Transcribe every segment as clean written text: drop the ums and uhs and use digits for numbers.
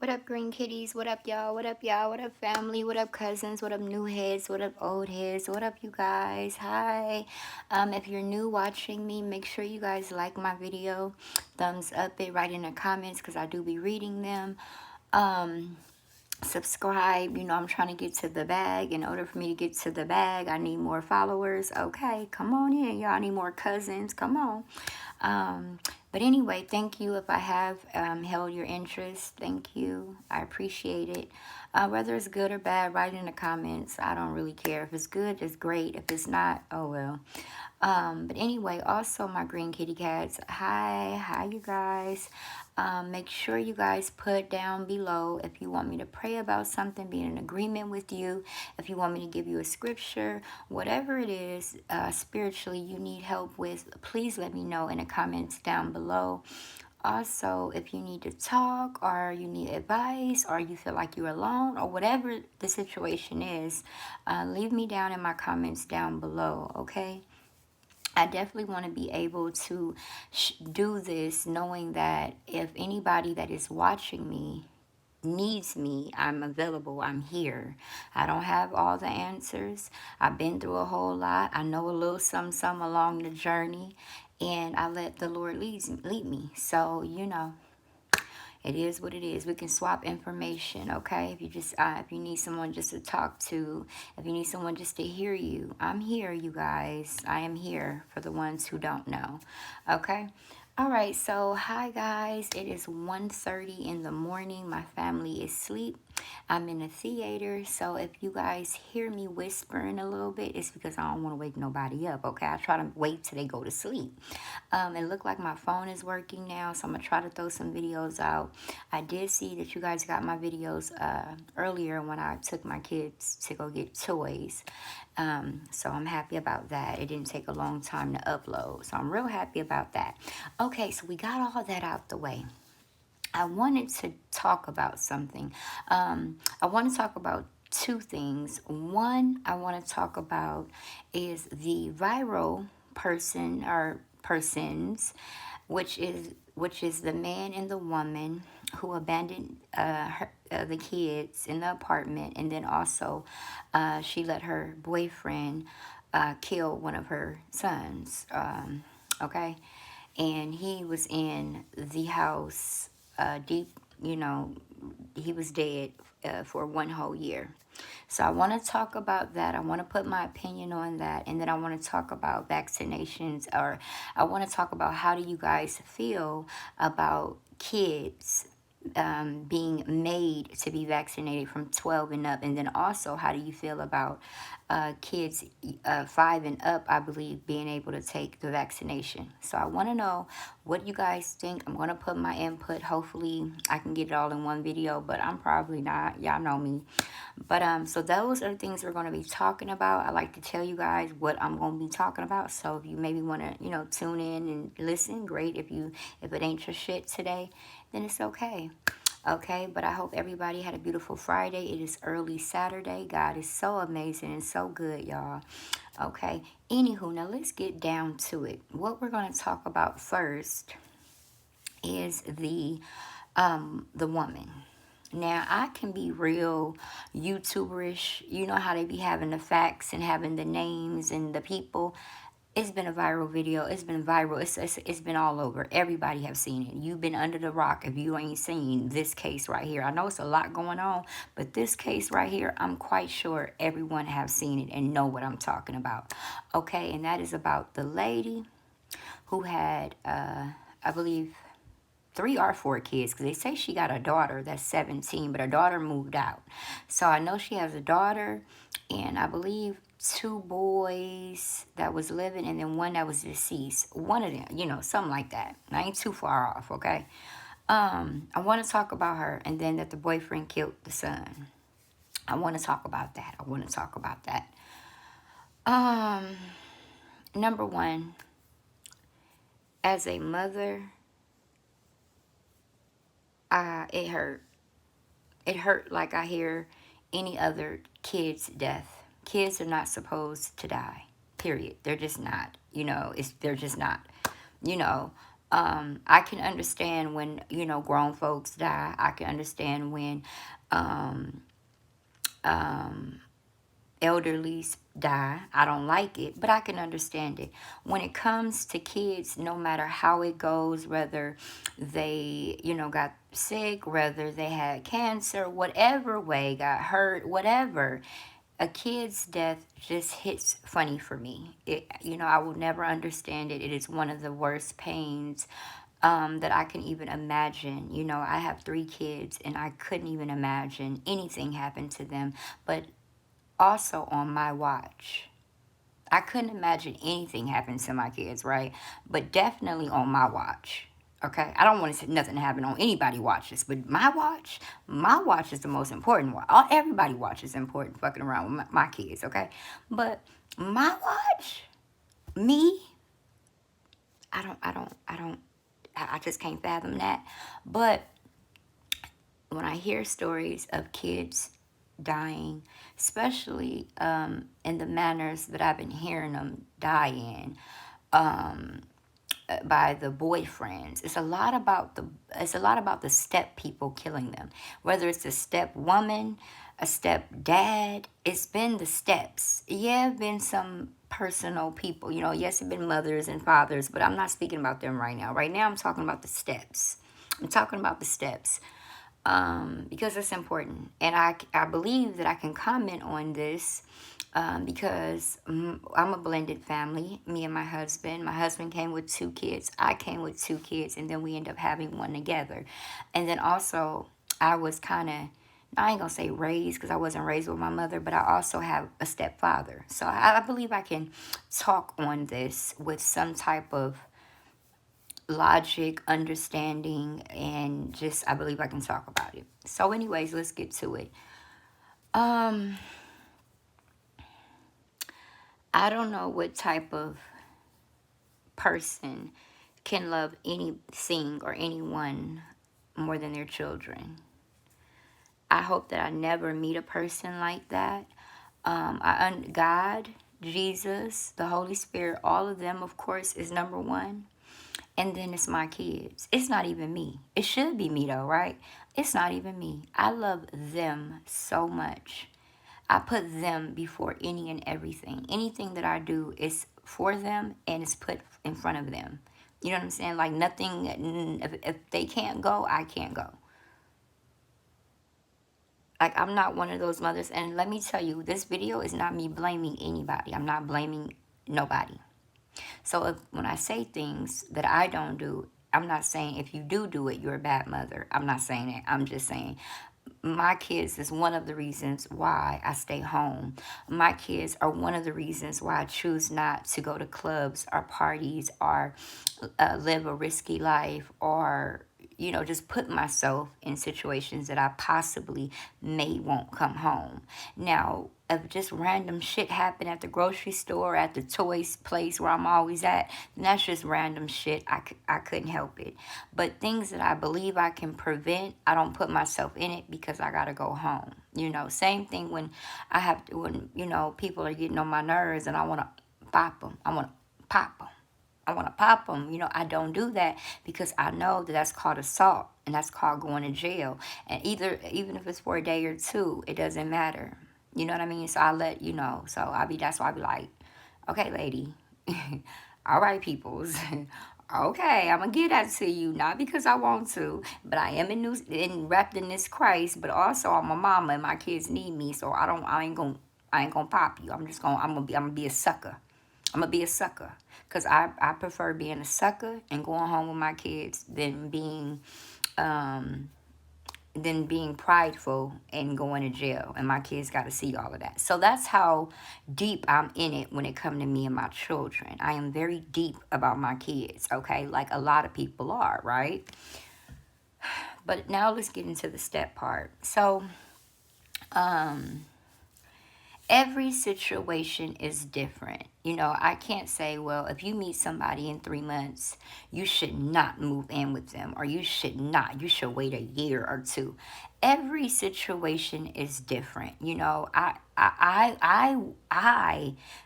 What up, green kitties? What up, y'all? What up, y'all? What up, family? What up, cousins? What up, new heads? What up, old heads? What up, you guys? Hi. If you're new watching me, make sure you guys like my video. Thumbs up it, write in the comments because I do be reading them. Subscribe. You know, I'm trying to get to the bag. In order for me to get to the bag, I need more followers. Okay, come on in, y'all. I need more cousins. Come on. Um, but anyway, thank you if I have held your interest. Thank you. I appreciate it. Whether it's good or bad, write in the comments. I don't really care. If it's good, it's great. If it's not, oh well. But anyway, also my green kitty cats. Hi, you guys. Make sure you guys put down below if you want me to pray about something, be in agreement with you, if you want me to give you a scripture, whatever it is spiritually you need help with, please let me know in the comments down below. Also, if you need to talk or you need advice or you feel like you're alone or whatever the situation is, leave me down in my comments down below, okay? I definitely want to be able to do this knowing that if anybody that is watching me needs me, I'm available, I'm here. I don't have all the answers. I've been through a whole lot. I know a little some along the journey, and I let the Lord lead me. So, you know, it is what it is. We can swap information, okay? If you need someone just to talk to, if you need someone just to hear you, I'm here, you guys. I am here for the ones who don't know, okay? All right, so hi guys. It is 1:30 in the morning. My family is asleep. I'm in a theater, so if you guys hear me whispering a little bit, it's because I don't want to wake nobody up, okay? I try to wait till they go to sleep. It looked like my phone is working now, so I'm going to try to throw some videos out. I did see that you guys got my videos earlier when I took my kids to go get toys. So I'm happy about that. It didn't take a long time to upload, so I'm real happy about that. Okay, so we got all that out the way. I wanted to talk about something. I want to talk about two things. One, I want to talk about is the viral person or persons, which is the man and the woman who abandoned the kids in the apartment, and then also she let her boyfriend kill one of her sons. Okay, and he was in the house deep, you know, he was dead for one whole year. So I want to talk about that. I want to put my opinion on that. And then I want to talk about vaccinations, or I want to talk about how do you guys feel about kids being made to be vaccinated from 12 and up. And then also, how do you feel about kids 5 and up, I believe, being able to take the vaccination? So I want to know what you guys think. I'm going to put my input. Hopefully I can get it all in one video, but I'm probably not. Y'all know me. But so those are the things we're going to be talking about. I like to tell you guys what I'm going to be talking about. So if you maybe want to, tune in and listen, great. If it ain't your shit today, then it's okay. Okay, but I hope everybody had a beautiful Friday. It is early Saturday. God is so amazing and so good, y'all. Okay, anywho, now let's get down to it. What we're going to talk about first is the woman. Now, I can be real YouTuberish. You know how they be having the facts and having the names and the people. It's been a viral video. It's been viral. It's been all over. Everybody have seen it. You've been under the rock if you ain't seen this case right here. I know it's a lot going on, but this case right here, I'm quite sure everyone have seen it and know what I'm talking about. Okay, and that is about the lady who had, I believe, 3 or 4 kids, because they say she got a daughter that's 17, but her daughter moved out. So I know she has a daughter, and I believe 2 boys that was living, and then one that was deceased. One of them, something like that. I ain't too far off, okay? I want to talk about her, and then that the boyfriend killed the son. I want to talk about that. Number one, as a mother, it hurt. It hurt like I hear any other kid's death. Kids are not supposed to die. Period. They're just not. They're just not. You know, I can understand when, grown folks die. I can understand when um, um, elderlies die. I don't like it, but I can understand it. When it comes to kids, no matter how it goes, whether they, got sick, whether they had cancer, whatever way, got hurt, whatever, a kid's death just hits funny for me. I will never understand it. It is one of the worst pains that I can even imagine. I have 3 kids, and I couldn't even imagine anything happen to them. But also on my watch. I couldn't imagine anything happen to my kids, right? But definitely on my watch. Okay, I don't want to say nothing happen on anybody watches, but my watch is the most important one. Everybody watch is important. Fucking around with my kids, okay? But my watch, me, I just can't fathom that. But when I hear stories of kids dying, especially in the manners that I've been hearing them die in, by the boyfriends. It's a lot about the step people killing them. Whether it's a step woman, a step dad, it's been the steps. Yeah, been some personal people. Yes, it's been mothers and fathers, but I'm not speaking about them right now. Right now, I'm talking about the steps. I'm talking about the steps because it's important. And I believe that I can comment on this because I'm a blended family, me and my husband. My husband came with 2 kids. I came with 2 kids, and then we end up having one together. And then also, I was kind of, I ain't gonna say raised because I wasn't raised with my mother, but I also have a stepfather. So I believe I can talk on this with some type of logic, understanding, and just I believe I can talk about it. So, anyways, let's get to it. Um, I don't know what type of person can love anything or anyone more than their children. I hope that I never meet a person like that. God, Jesus, the Holy Spirit, all of them, of course, is number one. And then it's my kids. It's not even me. It should be me though, right? It's not even me. I love them so much. I put them before any and everything. Anything that I do is for them and it's put in front of them. You know what I'm saying? Like nothing, if they can't go, I can't go. Like I'm not one of those mothers. And let me tell you, this video is not me blaming anybody. I'm not blaming nobody. So when I say things that I don't do, I'm not saying if you do it, you're a bad mother. I'm not saying that. I'm just saying my kids is one of the reasons why I stay home. My kids are one of the reasons why I choose not to go to clubs or parties or live a risky life or just put myself in situations that I possibly may won't come home. Now, if just random shit happen at the grocery store, at the toys place where I'm always at, then that's just random shit. I couldn't help it. But things that I believe I can prevent, I don't put myself in it because I gotta go home. Same thing when people are getting on my nerves and I wanna pop them. I wanna pop them. I want to pop them. I don't do that because I know that that's called assault and that's called going to jail. And even if it's for a day or 2, it doesn't matter. You know what I mean? So I let you know. So that's why I be like, okay, lady, all right, peoples. Okay, I'm gonna give that to you, not because I want to, but I am wrapped in this Christ. But also, I'm a mama, and my kids need me, so I ain't gonna pop you. I'm gonna be a sucker. I'm gonna be a sucker because I prefer being a sucker and going home with my kids um, than being prideful and going to jail. And my kids got to see all of that. So that's how deep I'm in it when it comes to me and my children. I am very deep about my kids, okay? Like a lot of people are, right? But now let's get into the step part. So, every situation is different. I can't say, well, if you meet somebody in 3 months, you should not move in with them, or you should wait a year or 2. Every situation is different.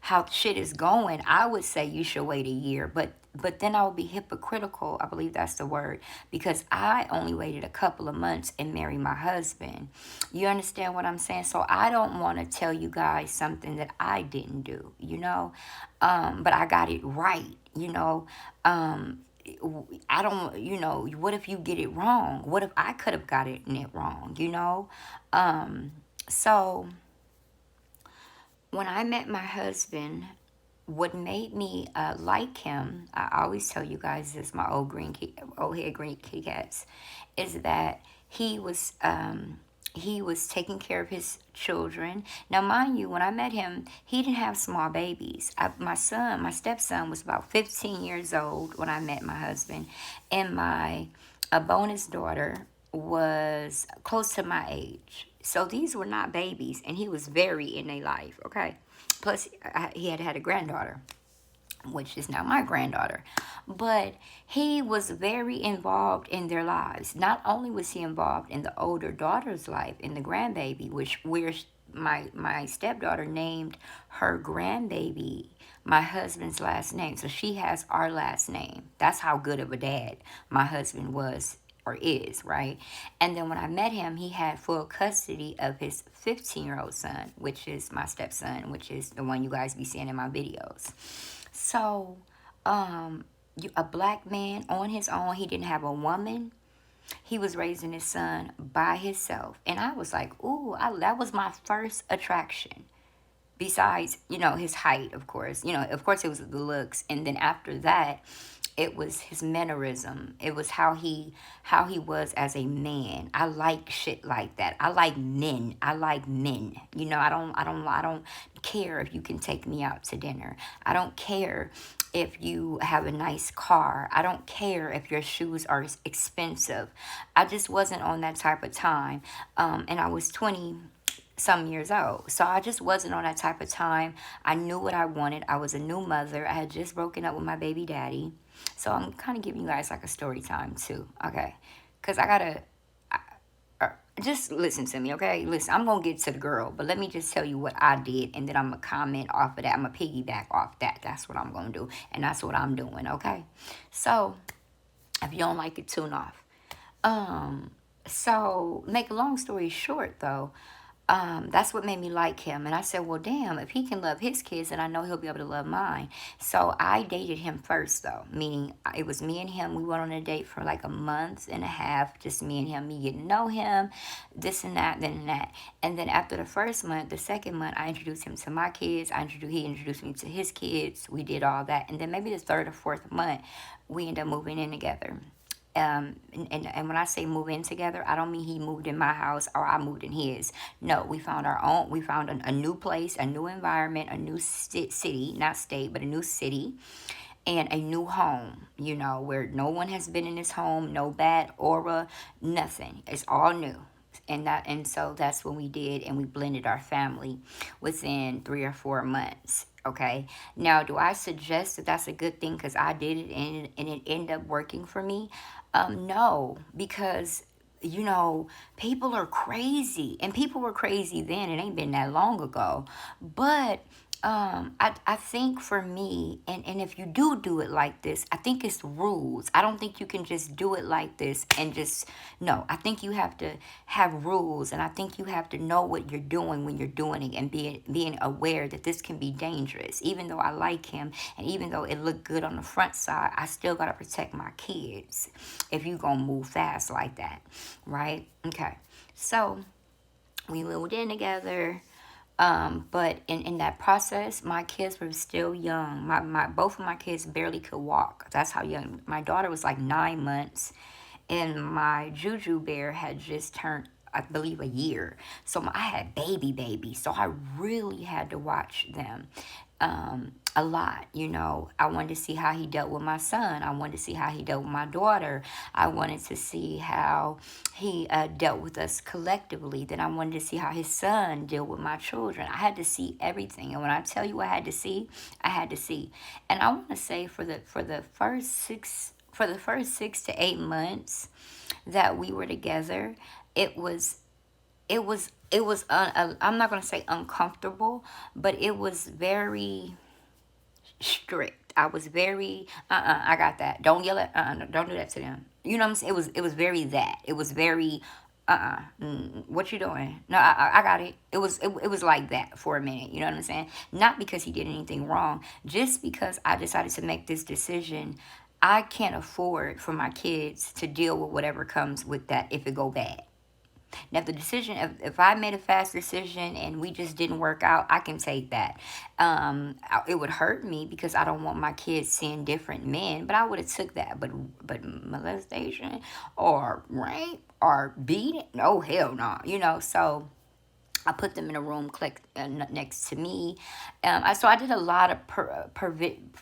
How shit is going, I would say you should wait a year, but but then I would be hypocritical, I believe that's the word, because I only waited a couple of months and married my husband. You understand what I'm saying? So I don't want to tell you guys something that I didn't do, but I got it right, I don't, what if you get it wrong? What if I could have got it wrong? So when I met my husband, what made me like him, I always tell you guys this, my old head green kitty cats, is that he was taking care of his children. Now, mind you, when I met him, he didn't have small babies. My stepson was about 15 years old when I met my husband, and my a bonus daughter was close to my age. So these were not babies, and he was very in their life, okay? Plus, he had had a granddaughter, which is now my granddaughter. But he was very involved in their lives. Not only was he involved in the older daughter's life, in the grandbaby, where my stepdaughter named her grandbaby my husband's last name. So she has our last name. That's how good of a dad my husband was or is, right? And then when I met him, he had full custody of his 15-year-old son, which is my stepson, which is the one you guys be seeing in my videos. So, a black man on his own, he didn't have a woman. He was raising his son by himself. And I was like, ooh, that was my first attraction. Besides, his height, of course. Of course it was the looks. And then after that, it was his mannerism. It was how he was as a man. I like shit like that. I like men. I like men. I don't care if you can take me out to dinner. I don't care if you have a nice car. I don't care if your shoes are expensive. I just wasn't on that type of time. And I was 20 some years old. So I just wasn't on that type of time. I knew what I wanted. I was a new mother. I had just broken up with my baby daddy. So I'm kind of giving you guys like a story time too, okay? Because just listen to me, okay? Listen, I'm going to get to the girl, but let me just tell you what I did, and then I'm going to comment off of that. I'm going to piggyback off that. That's what I'm going to do, and that's what I'm doing, okay? So if you don't like it, tune off. So make a long story short, though, that's what made me like him. And I said, well, damn, if he can love his kids, then I know he'll be able to love mine. So I dated him first, though, meaning it was me and him. We went on a date for like a month and a half, just me and him, me getting to know him, this and that, then and that. And then after the first month, the second month, I introduced him to my kids. He introduced me to his kids. We did all that. And then maybe the third or fourth month, we ended up moving in together. And when I say move in together, I don't mean he moved in my house or I moved in his. No, we found our own. We found a new place, a new environment, a new city, not state, but a new city, and a new home. Where no one has been in this home, no bad aura, nothing. It's all new. And so that's what we did, and we blended our family within 3 or 4 months. Okay. Now, do I suggest that that's a good thing because I did it and it ended up working for me? No, because people are crazy, and people were crazy then. It ain't been that long ago, but I think for me, and if you do it like this, I think it's rules. I don't think you can just do it like this and just, no, I think you have to have rules, and I think you have to know what you're doing when you're doing it, and being aware that this can be dangerous. Even though I like him, and even though it looked good on the front side, I still got to protect my kids if you gonna move fast like that, right? Okay, so we moved in together. But in that process, my kids were still young. Both of my kids barely could walk. That's how young. My daughter was like 9 months, and my Juju bear had just turned, I believe, a year. So I had baby. So I really had to watch them a lot. I wanted to see how he dealt with my son. I wanted to see how he dealt with my daughter. I wanted to see how he dealt with us collectively. Then I wanted to see how his son dealt with my children. I had to see everything. And when I tell you I had to see, I had to see. And I want to say for the first 6 to 8 months that we were together, it was I'm not going to say uncomfortable, but it was very strict. I was very, I got that. Don't yell at, no, don't do that to them. You know what I'm saying? It was very that. It was very, what you doing? No, I got it. It was like that for a minute. You know what I'm saying? Not because he did anything wrong, just because I decided to make this decision. I can't afford for my kids to deal with whatever comes with that if it go bad. Now, if the decision, if I made a fast decision and we just didn't work out, I can take that. It would hurt me because I don't want my kids seeing different men, but I would have took that. But molestation or rape or beating, oh hell no, So I put them in a room next to me. So I did a lot of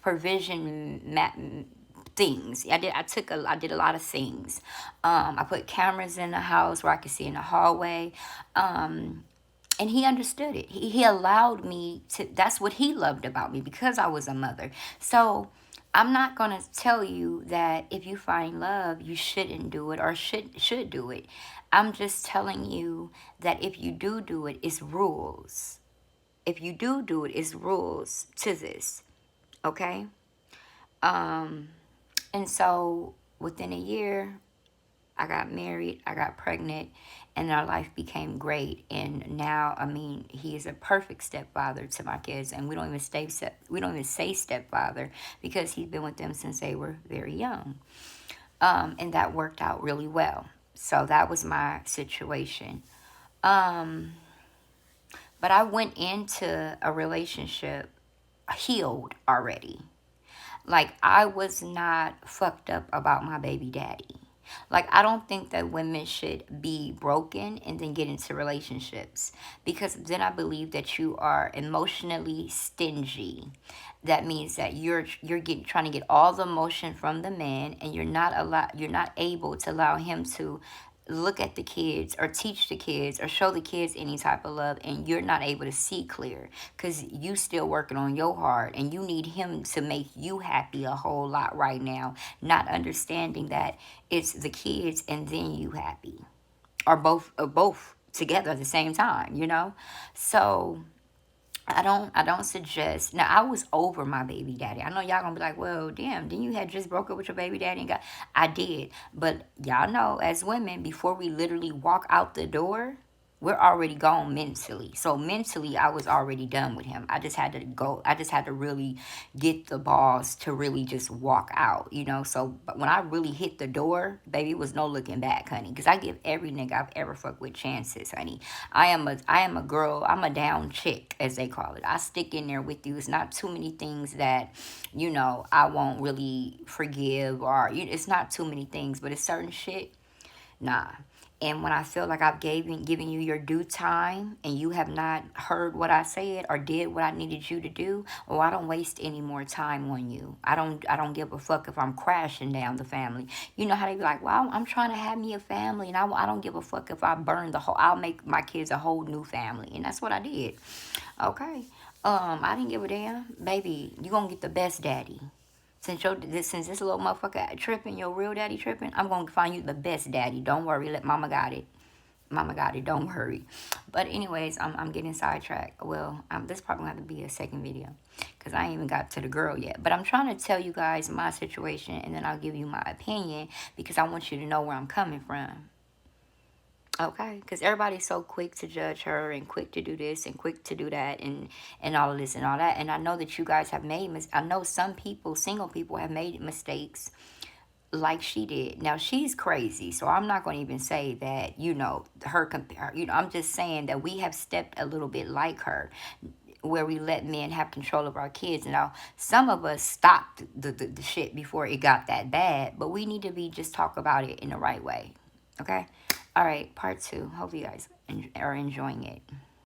provision things. I did a lot of things. I put cameras in the house where I could see in the hallway. And he understood it. He allowed me to, that's what he loved about me because I was a mother. So I'm not going to tell you that if you find love, you shouldn't do it or should do it. I'm just telling you that if you do it, it's rules. If you do it, it's rules to this. Okay? And so within a year, I got married, I got pregnant, and our life became great. And now, I mean, he is a perfect stepfather to my kids, and we don't even say stepfather because he's been with them since they were very young. And that worked out really well. So that was my situation. But I went into a relationship healed already. Like, I was not fucked up about my baby daddy. Like, I don't think that women should be broken and then get into relationships, because then I believe that you are emotionally stingy. That means that you're getting trying to get all the emotion from the man, and you're not able to allow him to look at the kids or teach the kids or show the kids any type of love, and you're not able to see clear because you still working on your heart, and you need him to make you happy a whole lot right now, not understanding that it's the kids and then you happy, or both together at the same time. So I don't suggest. Now, I was over my baby daddy. I know y'all gonna be like, well, damn, then you had just broke up with your baby daddy and got. I did. But y'all know, as women, before we literally walk out the door, we're already gone mentally. So mentally, I was already done with him. I just had to go. I just had to really get the balls to really just walk out. So but when I really hit the door, baby, it was no looking back, honey. Because I give every nigga I've ever fucked with chances, honey. I am a girl. I'm a down chick, as they call it. I stick in there with you. It's not too many things that I won't really forgive, or it's not too many things, but it's certain shit. Nah. And when I feel like I've given you your due time and you have not heard what I said or did what I needed you to do, I don't waste any more time on you. I don't give a fuck if I'm crashing down the family. You know how they be like, well, I'm trying to have me a family, and I don't give a fuck if I burn I'll make my kids a whole new family. And that's what I did. Okay. I didn't give a damn. Baby, you gonna get the best daddy. Since this little motherfucker tripping, your real daddy tripping, I'm gonna find you the best daddy. Don't worry, let mama got it. Mama got it. Don't worry. But anyways, I'm getting sidetracked. Well, this probably gonna have to be a second video because I ain't even got to the girl yet. But I'm trying to tell you guys my situation, and then I'll give you my opinion because I want you to know where I'm coming from. Okay, because everybody's so quick to judge her and quick to do this and quick to do that and all of this and all that. And I know that you guys have I know some people, single people, have made mistakes like she did. Now, she's crazy, so I'm not going to even say that, I'm just saying that we have stepped a little bit like her, where we let men have control of our kids. Now, some of us stopped the shit before it got that bad, but we need to just talk about it in the right way. Okay? All right, part 2. Hope you guys are enjoying it.